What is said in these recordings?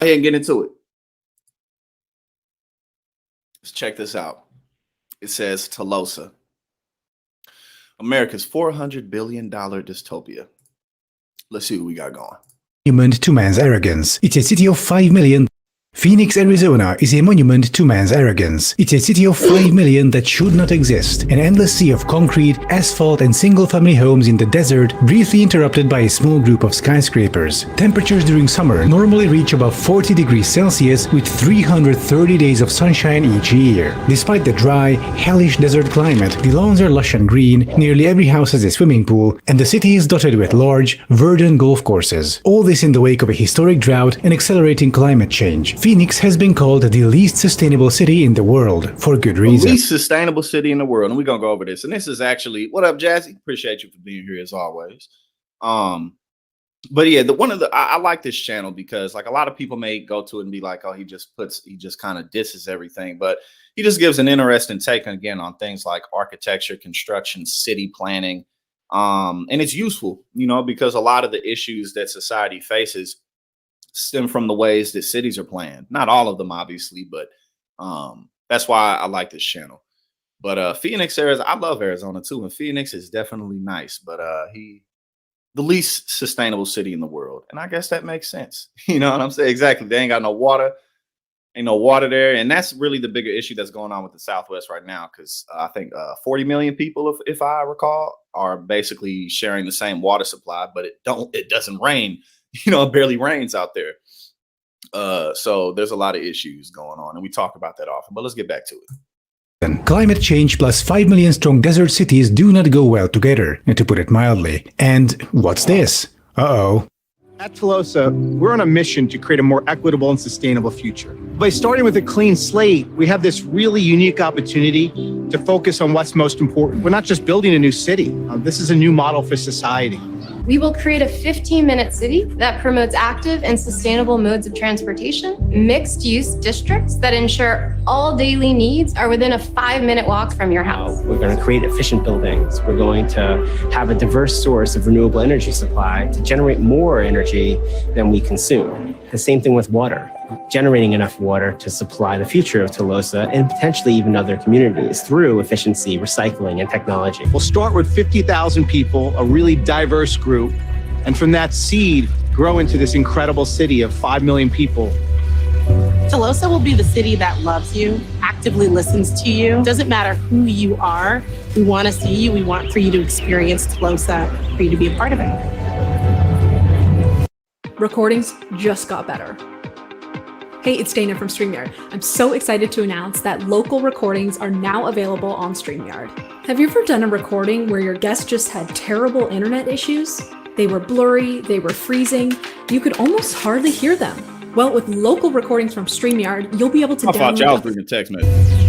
Go ahead and get into it. Let's check this out. It says Telosa, America's $400 billion dystopia. Let's see what we got going. Monument to man's arrogance. It's a city of 5 million. Phoenix, Arizona is a monument to man's arrogance. It's a city of 5 million that should not exist. An endless sea of concrete, asphalt and single-family homes in the desert, briefly interrupted by a small group of skyscrapers. Temperatures during summer normally reach above 40 degrees Celsius with 330 days of sunshine each year. Despite the dry, hellish desert climate, the lawns are lush and green, nearly every house has a swimming pool, and the city is dotted with large, verdant golf courses. All this in the wake of a historic drought and accelerating climate change. Phoenix has been called the least sustainable city in the world, for good reason. The least sustainable city in the world. And we're going to go over this. And this is actually, what up, Jazzy? Appreciate you for being here as always. But yeah, I like this channel because like a lot of people may go to it and be like, oh, he just kind of disses everything. But he just gives an interesting take again on things like architecture, construction, city planning. And it's useful, because a lot of the issues that society faces stem from the ways that cities are planned. Not all of them, obviously, but that's why I like this channel. But Phoenix, Arizona, I love Arizona too, and Phoenix is definitely nice. But the least sustainable city in the world, and I guess that makes sense. You know what I'm saying? Exactly. They ain't got no water. Ain't no water there, and that's really the bigger issue that's going on with the Southwest right now. Because I think 40 million people, if I recall, are basically sharing the same water supply, but it doesn't rain. It barely rains out there. So there's a lot of issues going on, and we talk about that often, but let's get back to it. Climate change plus 5 million strong desert cities do not go well together, to put it mildly. And what's this? Uh-oh. At Telosa, we're on a mission to create a more equitable and sustainable future. By starting with a clean slate, we have this really unique opportunity to focus on what's most important. We're not just building a new city. This is a new model for society. We will create a 15-minute city that promotes active and sustainable modes of transportation, mixed-use districts that ensure all daily needs are within a 5-minute walk from your house. We're going to create efficient buildings. We're going to have a diverse source of renewable energy supply to generate more energy than we consume. The same thing with water. Generating enough water to supply the future of Telosa and potentially even other communities through efficiency, recycling, and technology. We'll start with 50,000 people, a really diverse group, and from that seed, grow into this incredible city of 5 million people. Telosa will be the city that loves you, actively listens to you. Doesn't matter who you are. We want to see you. We want for you to experience Telosa, for you to be a part of it. Recordings just got better. Hey, it's Dana from StreamYard. I'm so excited to announce that local recordings are now available on StreamYard. Have you ever done a recording where your guest just had terrible internet issues? They were blurry, they were freezing, you could almost hardly hear them. Well, with local recordings from StreamYard, you'll be able to I thought download... y'all was bringing text message.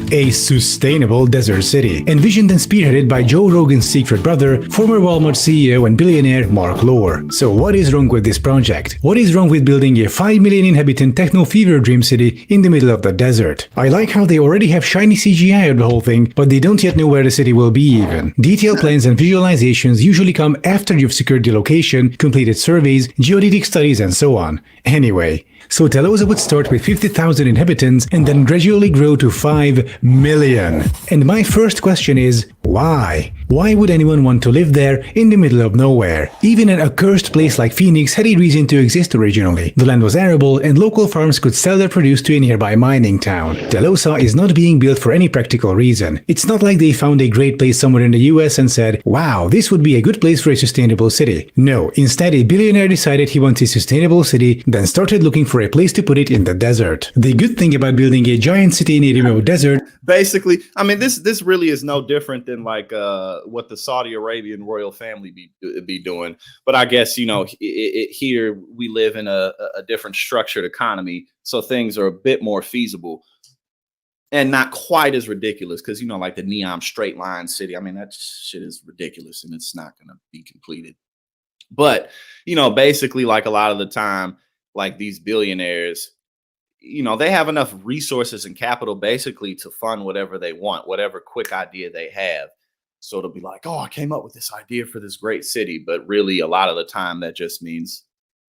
A sustainable desert city, envisioned and spearheaded by Joe Rogan's secret brother, former Walmart CEO and billionaire Mark Lohr. So what is wrong with this project? What is wrong with building a 5 million inhabitant techno-fever dream city in the middle of the desert? I like how they already have shiny CGI of the whole thing, but they don't yet know where the city will be even. Detailed plans and visualizations usually come after you've secured the location, completed surveys, geodetic studies, and so on. Anyway, so Telosa would start with 50,000 inhabitants and then gradually grow to 5 million. And my first question is, why? Why would anyone want to live there in the middle of nowhere? Even an accursed place like Phoenix had a reason to exist originally. The land was arable and local farms could sell their produce to a nearby mining town. Telosa is not being built for any practical reason. It's not like they found a great place somewhere in the US and said, wow, this would be a good place for a sustainable city. No, instead a billionaire decided he wants a sustainable city, then started looking for a place to put it in the desert. The good thing about building a giant city in a remote desert... Basically, I mean, this really is no different than like what the Saudi Arabian royal family be doing. But I guess, here we live in a different structured economy. So things are a bit more feasible and not quite as ridiculous because, like the neon straight line city. I mean, that shit is ridiculous and it's not going to be completed. But, basically, like a lot of the time, like these billionaires, they have enough resources and capital basically to fund whatever they want, whatever quick idea they have. So it'll be like, oh, I came up with this idea for this great city. But really, a lot of the time, that just means,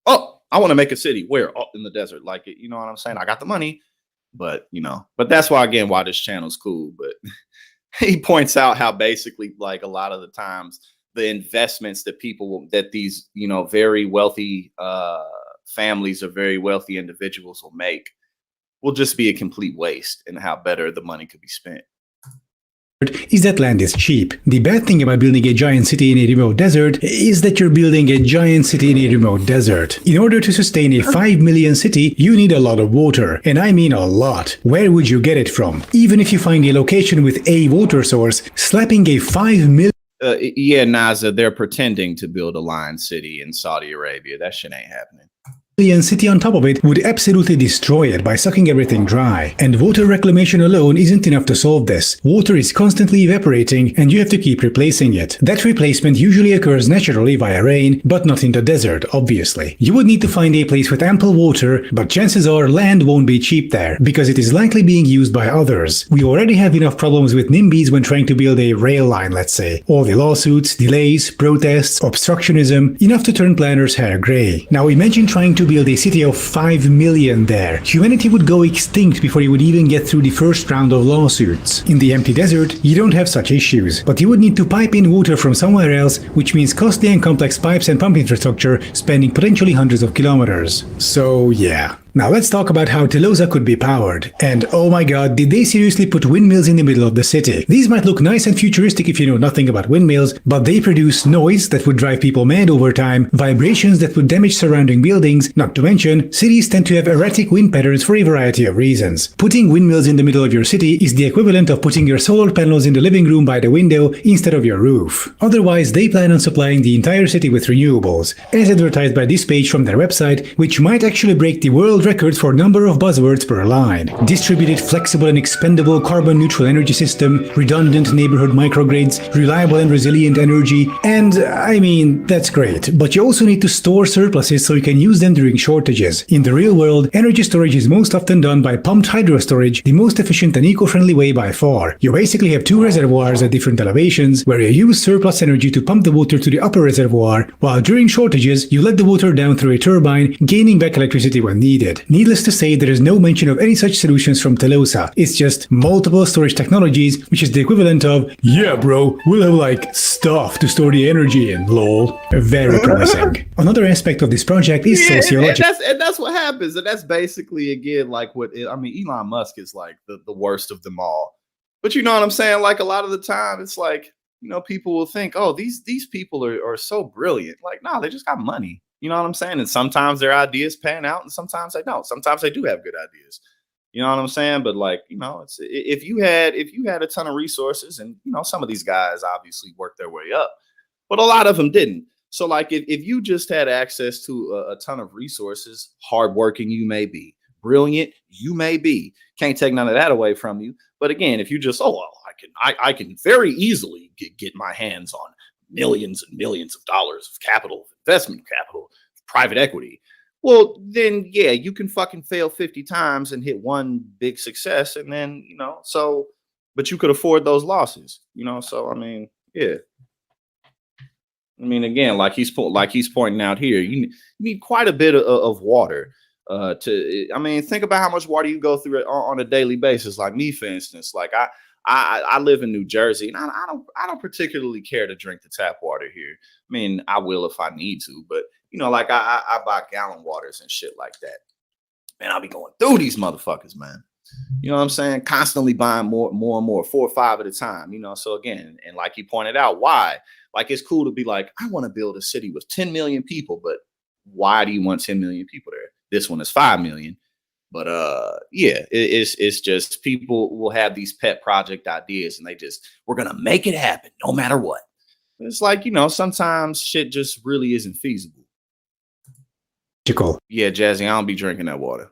oh, I want to make a city. Where? Oh, in the desert. Like, you know what I'm saying? I got the money. But, but that's why, again, why this channel's cool. But he points out how basically, like, a lot of the times, the investments that these, very wealthy families or very wealthy individuals will make will just be a complete waste, and how better the money could be spent. Is that land is cheap. The bad thing about building a giant city in a remote desert is that you're building a giant city in a remote desert. In order to sustain a 5 million city, you need a lot of water. And I mean a lot. Where would you get it from? Even if you find a location with a water source, slapping a 5 million... Yeah, Naza, they're pretending to build a lion city in Saudi Arabia. That shit ain't happening. City on top of it would absolutely destroy it by sucking everything dry. And water reclamation alone isn't enough to solve this. Water is constantly evaporating and you have to keep replacing it. That replacement usually occurs naturally via rain, but not in the desert, obviously. You would need to find a place with ample water, but chances are land won't be cheap there, because it is likely being used by others. We already have enough problems with NIMBYs when trying to build a rail line, let's say. All the lawsuits, delays, protests, obstructionism, enough to turn planners' hair grey. Now imagine trying to build a city of 5 million there. Humanity would go extinct before you would even get through the first round of lawsuits. In the empty desert, you don't have such issues, but you would need to pipe in water from somewhere else, which means costly and complex pipes and pump infrastructure spanning potentially hundreds of kilometers. So yeah. Now let's talk about how Telosa could be powered. And oh my god, did they seriously put windmills in the middle of the city? These might look nice and futuristic if you know nothing about windmills, but they produce noise that would drive people mad over time, vibrations that would damage surrounding buildings, not to mention, cities tend to have erratic wind patterns for a variety of reasons. Putting windmills in the middle of your city is the equivalent of putting your solar panels in the living room by the window instead of your roof. Otherwise, they plan on supplying the entire city with renewables, as advertised by this page from their website, which might actually break the world records for number of buzzwords per line. Distributed, flexible and expendable carbon-neutral energy system, redundant neighborhood microgrids, reliable and resilient energy, and I mean, that's great, but you also need to store surpluses so you can use them during shortages. In the real world, energy storage is most often done by pumped hydro storage, the most efficient and eco-friendly way by far. You basically have two reservoirs at different elevations, where you use surplus energy to pump the water to the upper reservoir, while during shortages, you let the water down through a turbine, gaining back electricity when needed. Needless to say, there is no mention of any such solutions from Telosa. It's just multiple storage technologies, which is the equivalent of, yeah bro, we'll have like stuff to store the energy in, lol. Very promising. Another aspect of this project is sociological. And that's what happens. And that's basically, again, like Elon Musk is like the worst of them all. But you know what I'm saying? Like a lot of the time, it's like, people will think, oh, these people are so brilliant. Like, no, they just got money. You know what I'm saying? And sometimes their ideas pan out and sometimes they don't. Sometimes they do have good ideas. You know what I'm saying? But like, it's if you had a ton of resources, and some of these guys obviously worked their way up, but a lot of them didn't. So like if you just had access to a ton of resources, hardworking you may be, brilliant you may be, can't take none of that away from you. But again, if you just, I can very easily get my hands on millions and millions of dollars of capital, investment capital, private equity. Well, then, yeah, you can fucking fail 50 times and hit one big success. And then, but you could afford those losses, So, I mean, yeah. I mean, again, like he's pointing out here, you need quite a bit of water think about how much water you go through on a daily basis. Like me, for instance, like I live in New Jersey, and I don't particularly care to drink the tap water here. I mean, I will if I need to, but I buy gallon waters and shit like that. Man, I'll be going through these motherfuckers, man. You know what I'm saying? Constantly buying more and more, 4 or 5 at a time. So again, and like he pointed out, why? Like it's cool to be like, I want to build a city with 10 million people, but why do you want 10 million people there? This one is 5 million. But it's just people will have these pet project ideas and we're going to make it happen no matter what. It's like, sometimes shit just really isn't feasible. Yeah, Jazzy, I don't be drinking that water.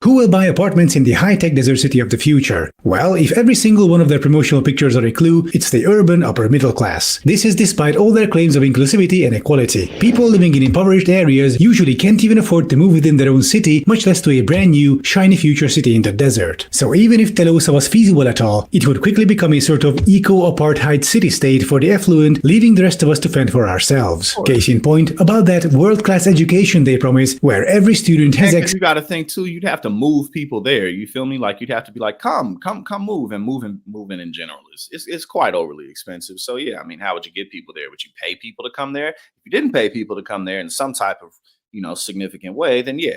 Who will buy apartments in the high-tech desert city of the future? Well, if every single one of their promotional pictures are a clue, it's the urban upper middle class. This is despite all their claims of inclusivity and equality. People living in impoverished areas usually can't even afford to move within their own city, much less to a brand new, shiny future city in the desert. So even if Telosa was feasible at all, it would quickly become a sort of eco-apartheid city-state for the affluent, leaving the rest of us to fend for ourselves. Case in point, about that world-class education they promise, where every student has access. You got to think too, you'd have to move people there. You feel me? Like you'd have to be like, come move, and moving in general it's quite overly expensive. So yeah, I mean, how would you get people there? Would you pay people to come there? If you didn't pay people to come there in some type of, significant way, then yeah,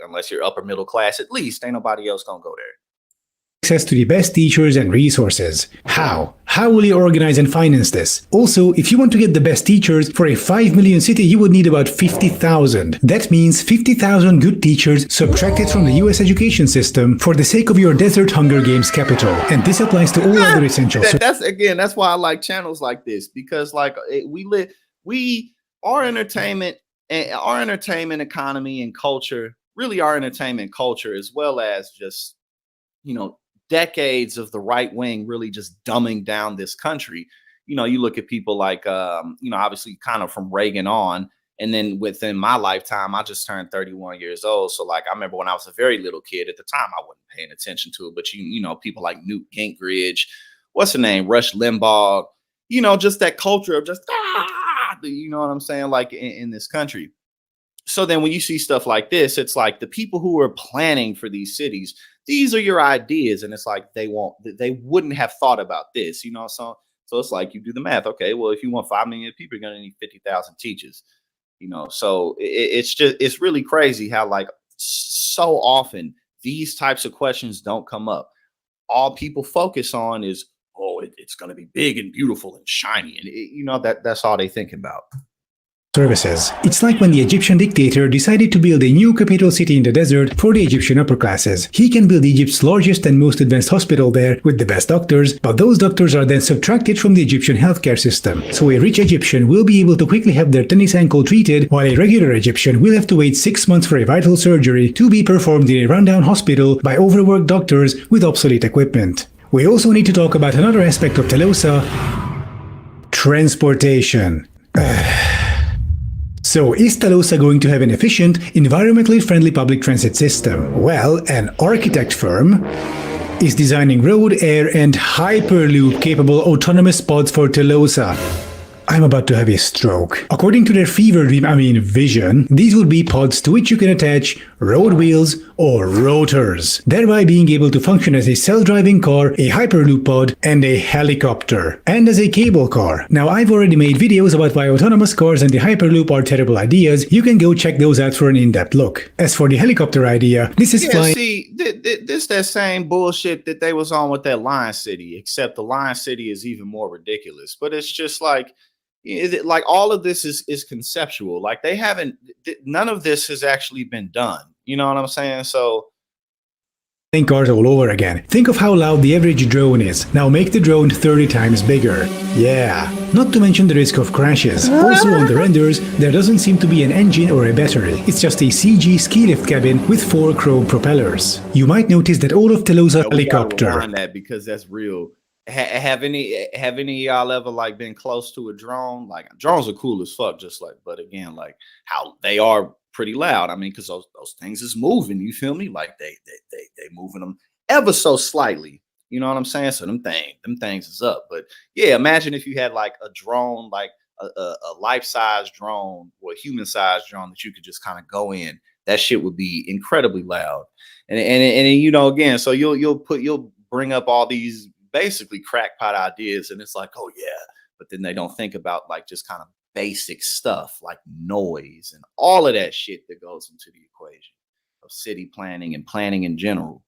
unless you're upper middle class, at least ain't nobody else gonna go there. Access to the best teachers and resources. How? How will you organize and finance this? Also, if you want to get the best teachers, for a 5 million city, you would need about 50,000. That means 50,000 good teachers subtracted from the US education system for the sake of your desert Hunger Games capital. And this applies to all other essentials. That's why I like channels like this, because like our entertainment economy and culture, really our entertainment culture, as well as just, decades of the right wing really just dumbing down this country. You look at people like, obviously kind of from Reagan on, and then within my lifetime, I just turned 31 years old. So like, I remember when I was a very little kid at the time, I wasn't paying attention to it, but people like Newt Gingrich, what's the name? Rush Limbaugh, just that culture of just, you know what I'm saying? Like in this country. So then when you see stuff like this, it's like the people who are planning for these cities, these are your ideas. And it's like, they wouldn't have thought about this, so it's like you do the math. Okay, well, if you want 5 million people, you're going to need 50,000 teachers, so it's really crazy how like so often these types of questions don't come up. All people focus on is, it's going to be big and beautiful and shiny. And that's all they think about. Services. It's like when the Egyptian dictator decided to build a new capital city in the desert for the Egyptian upper classes. He can build Egypt's largest and most advanced hospital there with the best doctors, but those doctors are then subtracted from the Egyptian healthcare system. So a rich Egyptian will be able to quickly have their tennis ankle treated, while a regular Egyptian will have to wait 6 months for a vital surgery to be performed in a rundown hospital by overworked doctors with obsolete equipment. We also need to talk about another aspect of Telosa: transportation. So, is Telosa going to have an efficient, environmentally friendly public transit system? Well, an architect firm is designing road, air, and hyperloop-capable autonomous pods for Telosa. I'm about to have a stroke. According to their vision, these would be pods to which you can attach road wheels or rotors, thereby being able to function as a self-driving car, a hyperloop pod, and a helicopter, and as a cable car. Now, I've already made videos about why autonomous cars and the hyperloop are terrible ideas. You can go check those out for an in-depth look. As for the helicopter idea, this is flying. See, this that same bullshit that they was on with that Lion City, except the Lion City is even more ridiculous. But it's just like, all of this is conceptual. Like none of this has actually been done. You know what I'm saying? So think cars all over again. Think of how loud the average drone is. Now make the drone 30 times bigger. Yeah. Not to mention the risk of crashes. Also on the renders, there doesn't seem to be an engine or a battery. It's just a CG ski lift cabin with 4 chrome propellers. You might notice that all of Telosa helicopter. That because that's real. Have any of y'all ever like been close to a drone? Like, drones are cool as fuck, but again, like how they are pretty loud. I mean, because those things is moving. You feel me? Like they moving them ever so slightly. You know what I'm saying? So them things is up. But yeah, imagine if you had like a drone, like a life-size drone or a human-sized drone that you could just kind of go in. That shit would be incredibly loud. And again, so you'll bring up all these basically crackpot ideas, and it's like, oh yeah, but then they don't think about like just kind of basic stuff like noise and all of that shit that goes into the equation of city planning and planning in general.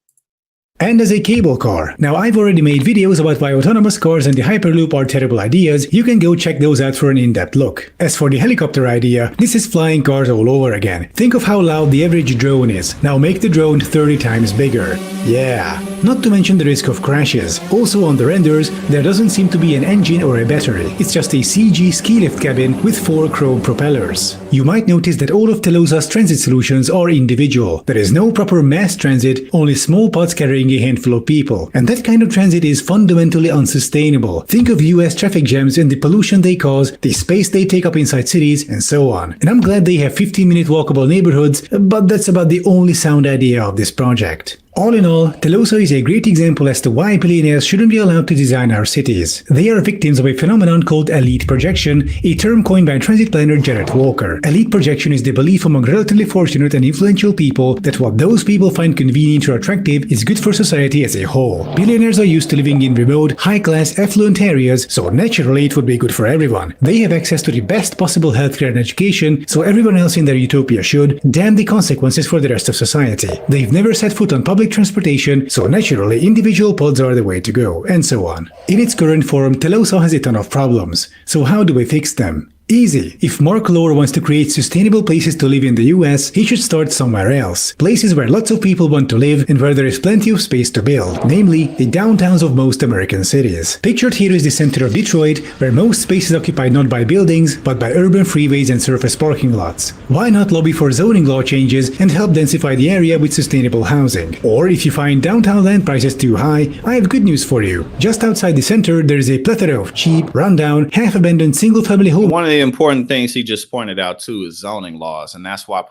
And as a cable car. Now, I've already made videos about why autonomous cars and the Hyperloop are terrible ideas. You can go check those out for an in-depth look. As for the helicopter idea, this is flying cars all over again. Think of how loud the average drone is. Now make the drone 30 times bigger. Yeah. Not to mention the risk of crashes. Also on the renders, there doesn't seem to be an engine or a battery. It's just a CG ski lift cabin with 4 chrome propellers. You might notice that all of Telosa's transit solutions are individual. There is no proper mass transit, only small pods carrying a handful of people. And that kind of transit is fundamentally unsustainable. Think of US traffic jams and the pollution they cause, the space they take up inside cities, and so on. And I'm glad they have 15-minute walkable neighborhoods, but that's about the only sound idea of this project. All in all, Telosa is a great example as to why billionaires shouldn't be allowed to design our cities. They are victims of a phenomenon called elite projection, a term coined by transit planner Jarrett Walker. Elite projection is the belief among relatively fortunate and influential people that what those people find convenient or attractive is good for society as a whole. Billionaires are used to living in remote, high-class, affluent areas, so naturally it would be good for everyone. They have access to the best possible healthcare and education, so everyone else in their utopia should. Damn the consequences for the rest of society. They've never set foot on public transportation, so naturally individual pods are the way to go, and so on. In its current form, Telosa has a ton of problems. So how do we fix them? Easy. If Mark Lohr wants to create sustainable places to live in the US, he should start somewhere else. Places where lots of people want to live and where there is plenty of space to build, namely the downtowns of most American cities. Pictured here is the center of Detroit, where most space is occupied not by buildings, but by urban freeways and surface parking lots. Why not lobby for zoning law changes and help densify the area with sustainable housing? Or if you find downtown land prices too high, I have good news for you. Just outside the center, there is a plethora of cheap, rundown, half-abandoned single-family homes. One of the important things he just pointed out too is zoning laws, and that's why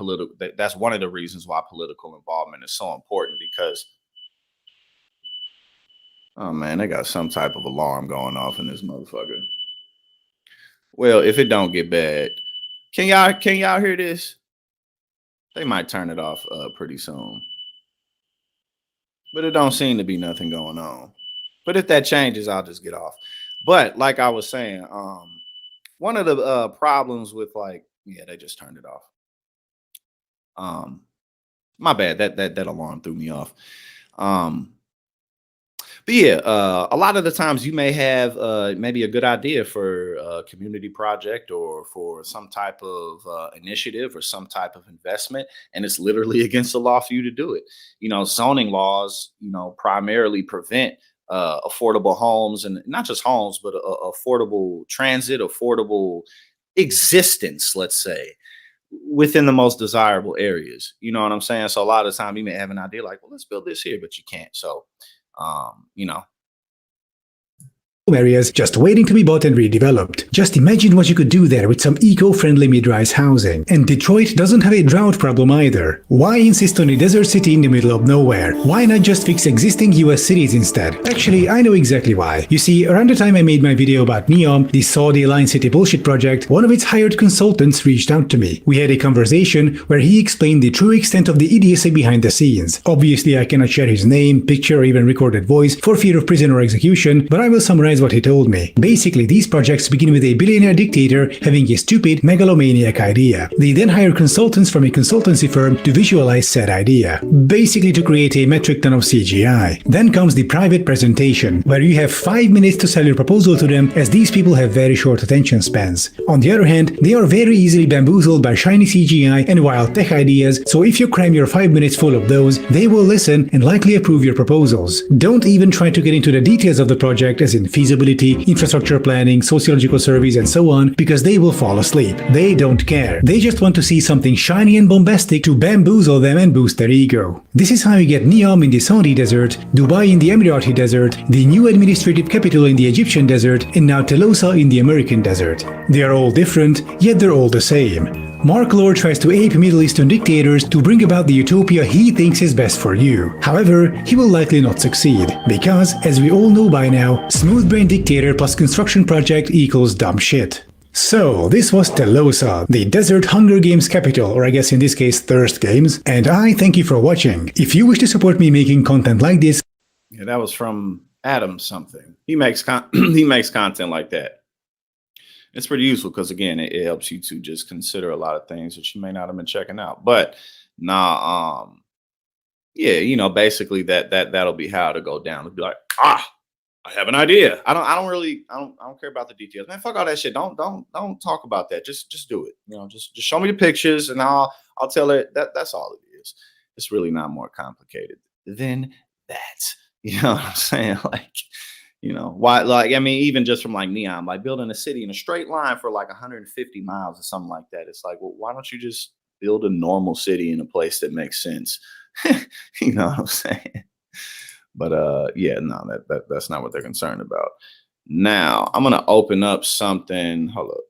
that's one of the reasons why political involvement is so important, because oh man, they got some type of alarm going off in this motherfucker. Well, if it don't get bad, can y'all hear this? They might turn it off pretty soon, but it don't seem to be nothing going on. But if that changes, I'll just get off. But like I was saying, one of the problems with, like, yeah, they just turned it off. My bad. That alarm threw me off. But yeah, a lot of the times you may have maybe a good idea for a community project or for some type of initiative or some type of investment, and it's literally against the law for you to do it. You know, zoning laws, you know, primarily prevent affordable homes, and not just homes, but affordable transit, affordable existence, let's say, within the most desirable areas. You know what I'm saying? So a lot of the time you may have an idea like, well, let's build this here, but you can't. So, you know, areas just waiting to be bought and redeveloped. Just imagine what you could do there with some eco-friendly mid-rise housing. And Detroit doesn't have a drought problem either. Why insist on a desert city in the middle of nowhere? Why not just fix existing US cities instead? Actually, I know exactly why. You see, around the time I made my video about NEOM, the Saudi Line City bullshit project, one of its hired consultants reached out to me. We had a conversation where he explained the true extent of the idiocy behind the scenes. Obviously, I cannot share his name, picture, or even recorded voice for fear of prison or execution, but I will summarize what he told me. Basically, these projects begin with a billionaire dictator having a stupid, megalomaniac idea. They then hire consultants from a consultancy firm to visualize said idea, basically to create a metric ton of CGI. Then comes the private presentation, where you have 5 minutes to sell your proposal to them, as these people have very short attention spans. On the other hand, they are very easily bamboozled by shiny CGI and wild tech ideas, so if you cram your 5 minutes full of those, they will listen and likely approve your proposals. Don't even try to get into the details of the project, as in feasibility, infrastructure planning, sociological surveys, and so on, because they will fall asleep. They don't care. They just want to see something shiny and bombastic to bamboozle them and boost their ego. This is how you get NEOM in the Saudi desert, Dubai in the Emirati desert, the new administrative capital in the Egyptian desert, and now Telosa in the American desert. They are all different, yet they're all the same. Mark Lohr tries to ape Middle Eastern dictators to bring about the utopia he thinks is best for you. However, he will likely not succeed, because, as we all know by now, smooth-brain dictator plus construction project equals dumb shit. So, this was Telosa, the Desert Hunger Games capital, or I guess in this case Thirst Games, and I thank you for watching. If you wish to support me making content like this... Yeah, that was from Adam something. He makes he makes content like that. It's pretty useful because, again, it helps you to just consider a lot of things that you may not have been checking out. But nah, Yeah, you know, basically that'll be how to go down. It'll be like, I have an idea. I don't care about the details. Man, fuck all that shit. Don't talk about that. Just do it. You know, just show me the pictures and I'll tell her that's all it is. It's really not more complicated than that. You know what I'm saying? Like, you know, why, like, I mean, even just from like Neon, like building a city in a straight line for like 150 miles or something like that. It's like, well, why don't you just build a normal city in a place that makes sense? You know what I'm saying? But yeah, no, that's not what they're concerned about. Now I'm gonna open up something. Hold up.